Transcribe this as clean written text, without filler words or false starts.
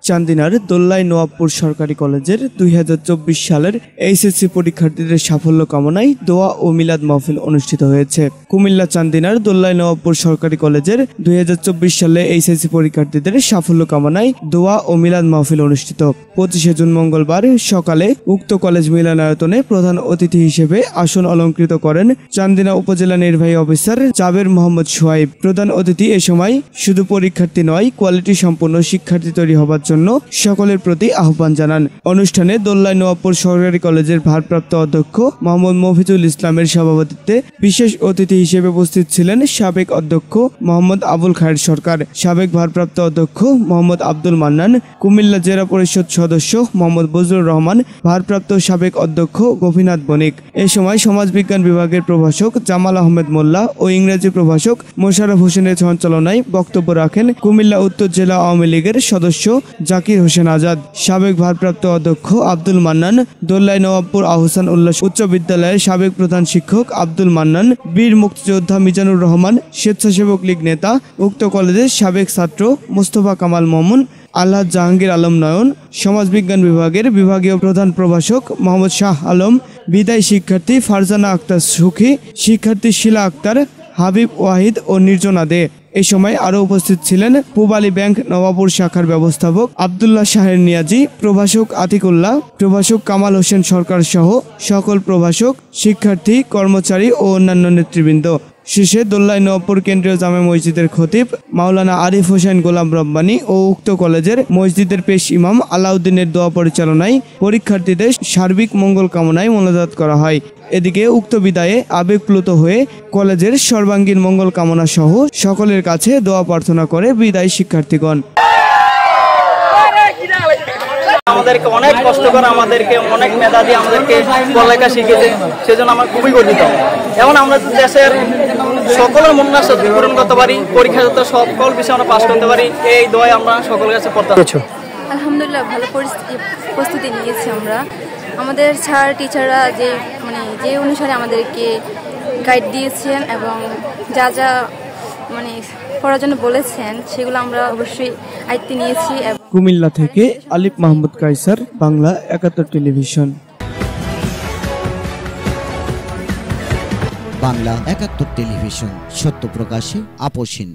চান্দিনার দোল্লাই নওয়াবপুর সরকারি কলেজের 2024 সালের এইচএসসি পরীক্ষার্থীদের সাফল্য কামনায় দোয়া ও মিলাদ মাহফিল অনুষ্ঠিত হয়েছে। কুমিল্লা চান্দিনার দোল্লাই নওয়াবপুর সরকারি কলেজের 2024 সালে এইচএসসি পরীক্ষার্থীদের সাফল্য কামনায় দোয়া ও মিলাদ মাহফিল অনুষ্ঠিত। 25 জুন মঙ্গলবার সকালে উক্ত কলেজ মিলনায়তনে প্রধান অতিথি হিসেবে আসন অলঙ্কৃত করেন চান্দিনা উপজেলা নির্বাহী অফিসার জাবের মোহাম্মদ সোহাইব। প্রধান অতিথি এ সময় শুধু পরীক্ষার্থী নয়, কোয়ালিটি সম্পন্ন শিক্ষার্থী তৈরি হবার জন্য সকলের প্রতি আহ্বান জানান। অনুষ্ঠানে দোল্লাই নওয়াবপুর সরকারি কলেজের ভারপ্রাপ্ত অধ্যক্ষ মোহাম্মদ মফিজুল ইসলামের সভাপতিত্বে বিশেষ অতিথি হিসেবে উপস্থিত ছিলেন সাবেক অধ্যক্ষ মোহাম্মদ আবুল খায়ের সরকার, সাবেক ভারপ্রাপ্ত অধ্যক্ষ মোহাম্মদ আব্দুল মান্নান, কুমিল্লা জেলা পরিষদ সদস্য মোহাম্মদ বজলুর রহমান, ভারপ্রাপ্ত সাবেক অধ্যক্ষ গোপীনাথ বণিক। এ সময় সমাজবিজ্ঞান বিভাগের প্রভাষক জামাল আহমেদ মোল্লা ও ইংরেজি প্রভাষক মোশাররফ হোসেনের সঞ্চালনায় বক্তব্য রাখেন কুমিল্লা উত্তর জেলা আওয়ামী লীগের সদস্য জাকির হোসেন আজাদ, সাবেক ভারপ্রাপ্ত অধ্যক্ষ আব্দুল মান্নান, দোল্লাই নওয়াবপুর আহসান উল্লাহ উচ্চ বিদ্যালয়ের সাবেক প্রধান শিক্ষক আব্দুল মান্নান, বীর মুক্তিযোদ্ধা মিজানুর রহমান, স্বেচ্ছাসেবক লীগ নেতা, উক্ত কলেজের সাবেক ছাত্র মোস্তফা কামাল মামুন, আল্লাহ জাহাঙ্গীর আলম নয়ন, সমাজবিজ্ঞান বিভাগের বিভাগীয় প্রধান প্রভাষক মোহাম্মদ শাহ আলম, বিদায়ী শিক্ষার্থী ফারজানা আক্তার সুখী, শিক্ষার্থী শিলা আক্তার, হাবিব ওয়াহিদ ও নির্জনা দে। এই সময় আরও উপস্থিত ছিলেন পূবালী ব্যাংক নওয়াবপুর শাখার ব্যবস্থাপক আবদুল্লাহ শাহের নিয়াজি, প্রভাষক আতিকুল্লাহ, প্রভাষক কামাল হোসেন সরকার সহ সকল প্রভাষক, শিক্ষার্থী, কর্মচারী ও অন্যান্য নেতৃবৃন্দ। শেষে দোল্লাই নওয়াবপুর কেন্দ্রীয় জামে মসজিদের খতিব মাওলানা আরিফ হোসেন গোলাম রব্বানী ও উক্ত কলেজের মসজিদের পেশ ইমাম আলাউদ্দিনের দোয়া পরিচালনায় পরীক্ষার্থীদের সার্বিক মঙ্গল কামনায় মোনাজাত করা হয়। এদিকে উক্ত বিদায়ে আবেগপ্লুত হয়ে কলেজের সর্বাঙ্গীন মঙ্গল কামনা সহ সকলের কাছে দোয়া প্রার্থনা করে বিদায়ী শিক্ষার্থীগণ। আমাদেরকে অনেক কষ্ট করে, আমাদেরকে অনেক মেধা দিয়ে আমাদেরকে পড়ালেখা শিখেছে, সেজন্য আমরা খুবই গর্বিত। এবং আমরা দেশের সকলের মনোবাসনা পূরণ করতে পারি, পরীক্ষা যাতে সকল বিষয়ে আমরা পাস করতে পারি, এই দোয়ায় আমরা সকলের কাছে পড়তে পারছি। আলহামদুলিল্লাহ ভালো প্রস্তুতি নিয়েছি আমরা। আমাদের স্যার টিচাররা যে অনুসারে আমাদেরকে গাইড দিয়েছেন এবং যা যা পড়ার জন্য বলেছেন সেগুলো আমরা অবশ্যই আয়ত্তে নিয়েছি। কুমিল্লা থেকে আলিফ মাহমুদ কায়সার, বাংলা ৭১ টেলিভিশন। বাংলা ৭১ টেলিভিশন, সত্য প্রকাশে আপোষহীন।